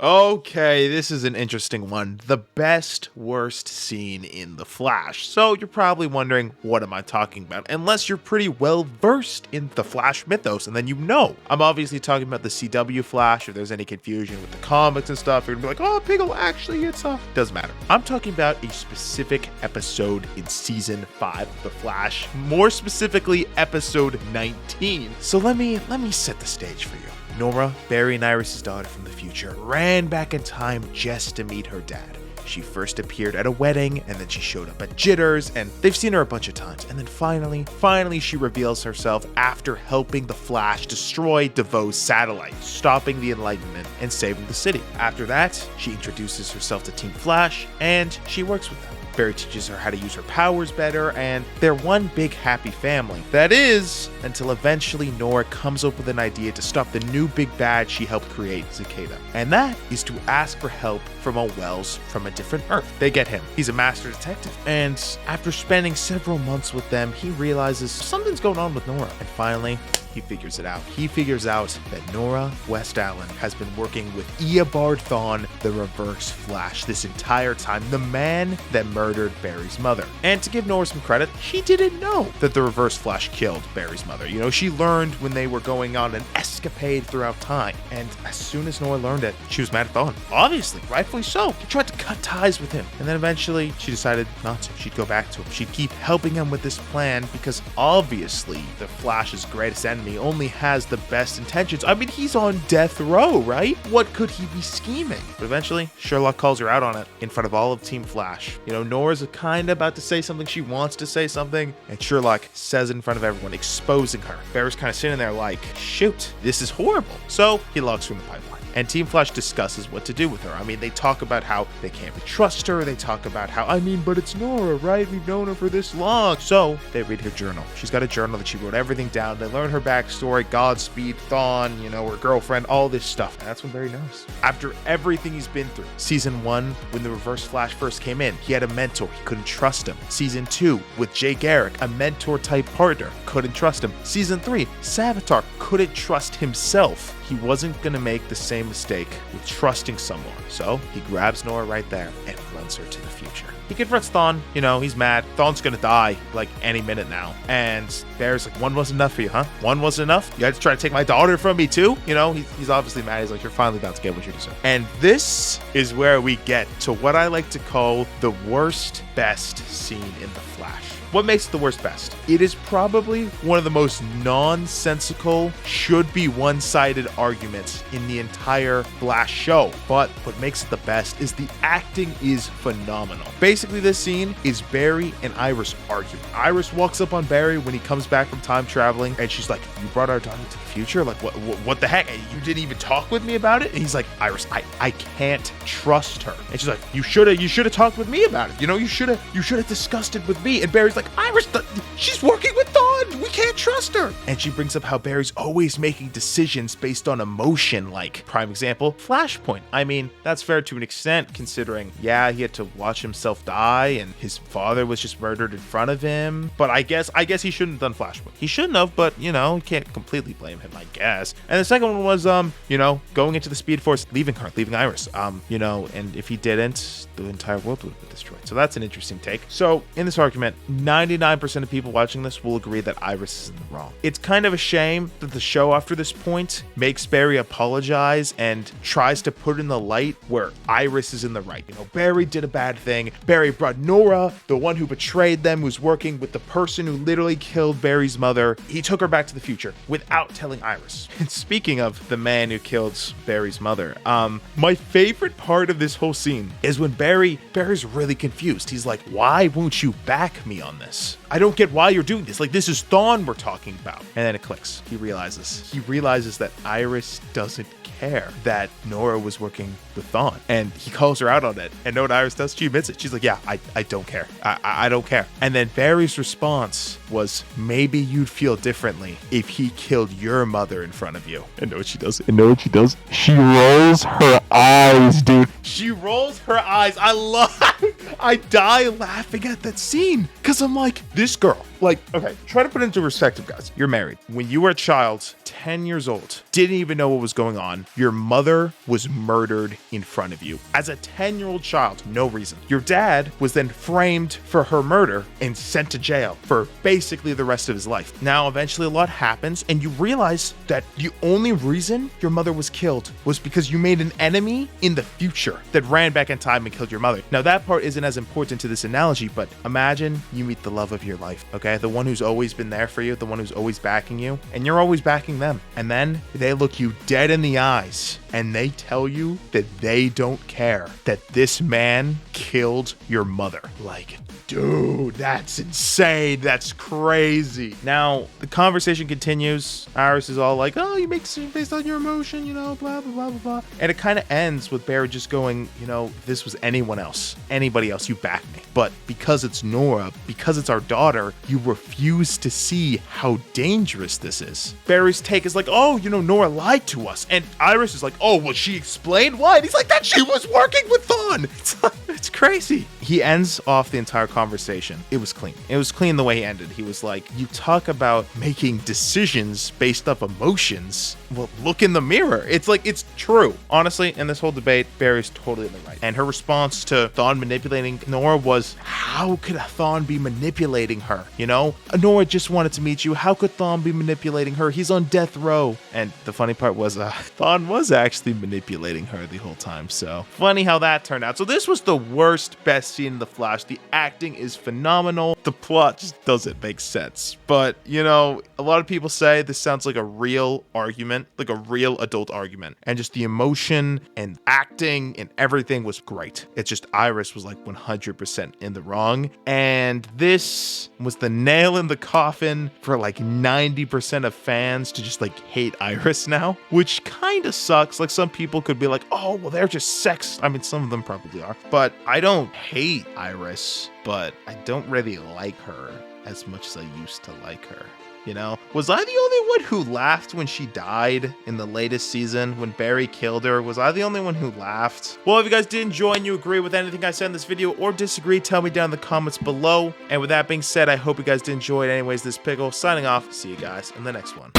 Okay, this is an interesting one. The best worst scene in The Flash. So you're probably wondering, what am I talking about? Unless you're pretty well versed in the Flash mythos, and then you know. I'm obviously talking about the CW Flash. If there's any confusion with the comics and stuff, you're gonna be like, oh, Pigol, actually, it's doesn't matter. I'm talking about a specific episode in season 5 of The Flash, more specifically episode 19. So let me set the stage for you. Nora, Barry and Iris' daughter from the future, ran back in time just to meet her dad. She first appeared at a wedding, and then she showed up at Jitters, and they've seen her a bunch of times. And then finally she reveals herself after helping the Flash destroy DeVoe's satellite, stopping the Enlightenment and saving the city. After that, she introduces herself to Team Flash, and she works with them. Barry teaches her how to use her powers better, and they're one big happy family. That is, until eventually Nora comes up with an idea to stop the new big bad she helped create, Cicada. And that is to ask for help from a Wells from a different Earth. They get him. He's a master detective. And after spending several months with them, he realizes something's going on with Nora. And finally, he figures it out. He figures out that Nora West Allen has been working with Eobard Thawne, the Reverse Flash, this entire time, the man that murdered Barry's mother. And to give Nora some credit, she didn't know that the Reverse Flash killed Barry's mother. You know, she learned when they were going on an escapade throughout time. And as soon as Nora learned it, she was mad at Thawne. Obviously, rightfully so. She tried to cut ties with him. And then eventually, she decided not to. She'd go back to him. She'd keep helping him with this plan because obviously the Flash's greatest enemy only has the best intentions. I mean, he's on death row, right? What could he be scheming? But eventually, Sherlock calls her out on it in front of all of Team Flash. You know, Nora's kind of about to say something. She wants to say something, and Sherlock says it in front of everyone, exposing her. Barry's kind of sitting there like, shoot, this is horrible. So he logs her in the pipeline. And Team Flash discusses what to do with her. I mean, they talk about how they can't trust her. They talk about how, but it's Nora, right? We've known her for this long. So they read her journal. She's got a journal that she wrote everything down. They learn her backstory, Godspeed, Thawne, her girlfriend, all this stuff. And that's when Barry knows. After everything he's been through. Season 1, when the Reverse Flash first came in, he had a mentor. He couldn't trust him. Season 2, with Jay Garrick, a mentor-type partner. Couldn't trust him. Season 3, Savitar couldn't trust himself. He wasn't going to make the same mistake with trusting someone. So he grabs Nora right there and runs her to the future. He confronts Thawne. He's mad. Thawne's going to die like any minute now. And Barry's like, one wasn't enough for you, huh? One wasn't enough? You had to try to take my daughter from me too? He's obviously mad. He's like, you're finally about to get what you deserve. And this is where we get to what I like to call the worst best scene in The Flash. What makes it the worst best? It is probably one of the most nonsensical, should be one-sided arguments in the entire Flash show. But what makes it the best is the acting is phenomenal. Basically, this scene is Barry and Iris arguing. Iris walks up on Barry when he comes back from time traveling, and she's like, you brought our daughter to the future? Like, what the heck? You didn't even talk with me about it? And he's like, Iris, I can't trust her. And she's like, you should have talked with me about it. You should have discussed it with me. And Barry's like, Iris, she's working with Thawne. We can't trust her. And she brings up how Barry's always making decisions based on emotion, like, prime example, Flashpoint. I mean, that's fair to an extent, considering, yeah, he had to watch himself die, and his father was just murdered in front of him. But I guess he shouldn't have done Flashpoint. He shouldn't have, but, you can't completely blame him, I guess. And the second one was, going into the Speed Force, leaving Iris. And if he didn't, the entire world would have been destroyed. So that's an interesting take. So, in this argument, 99% of people watching this will agree that Iris is in the wrong. It's kind of a shame that the show after this point makes Barry apologize and tries to put in the light where Iris is in the right. Barry did a bad thing. Barry brought Nora, the one who betrayed them, who's working with the person who literally killed Barry's mother. He took her back to the future without telling Iris. And speaking of the man who killed Barry's mother, my favorite part of this whole scene is when Barry's really confused. He's like, why won't you back me on this? I don't get why you're doing this. Like, this is Thawne we're talking about. And then it clicks. He realizes that Iris doesn't care that Nora was working with Thawne. And he calls her out on it. And know what Iris does? She admits it. She's like, yeah, I don't care. I don't care. And then Barry's response was, maybe you'd feel differently if he killed your mother in front of you. And know what she does? She rolls her eyes, dude. She rolls her eyes. I die laughing at that scene. Because I'm like, this girl, Like, okay, try to put it into perspective, guys. You're married. When you were a child, 10 years old, didn't even know what was going on. Your mother was murdered in front of you. As a 10-year-old child, no reason. Your dad was then framed for her murder and sent to jail for basically the rest of his life. Now, eventually a lot happens and you realize that the only reason your mother was killed was because you made an enemy in the future that ran back in time and killed your mother. Now, that part isn't as important to this analogy, but imagine you meet the love of your life, okay? The one who's always been there for you, the one who's always backing you, and you're always backing them. And then they look you dead in the eyes and they tell you that they don't care, that this man killed your mother. Like, dude, that's insane. That's crazy. Now, the conversation continues. Iris is all like, oh, you make decisions based on your emotion, you know, blah, blah, blah, blah, blah. And it kind of ends with Barry just going, you know, if this was anyone else, anybody else, you back me. But because it's Nora, because it's our daughter, you refuse to see how dangerous this is. Barry's take is like, oh, you know, Nora lied to us. And Iris is like, oh, well, she explained why. And he's like, that she was working with Thawne. It's crazy. He ends off the entire conversation. It was clean. It was clean the way he ended. He was like, you talk about making decisions based off emotions. Well, look in the mirror. It's like, it's true. Honestly, in this whole debate, Barry's totally in the right. And her response to Thawne manipulating Nora was, how could Thawne be manipulating her? You know, Nora just wanted to meet you. How could Thawne be manipulating her? He's on death row. And the funny part was, Thawne was actually manipulating her the whole time. So funny how that turned out. So this was the worst, best scene in The Flash. The acting is phenomenal. The plot just doesn't make sense. But, you know, a lot of people say this sounds like a real argument, like a real adult argument. And just the emotion and acting and everything was great. It's just Iris was like 100% in the wrong. And this was the nail in the coffin for like 90% of fans to just like hate Iris now, which kind of sucks. Like some people could be like, oh, well, they're just sex. I mean, some of them probably are. But I don't hate Iris, but I don't really like her as much as I used to like her. You know, was I the only one who laughed when she died in the latest season when Barry killed her? Was I the only one who laughed? Well, if you guys did enjoy and you agree with anything I said in this video or disagree, tell me down in the comments below. And with that being said, I hope you guys did enjoy it anyways. This Pigol signing off. See you guys in the next one.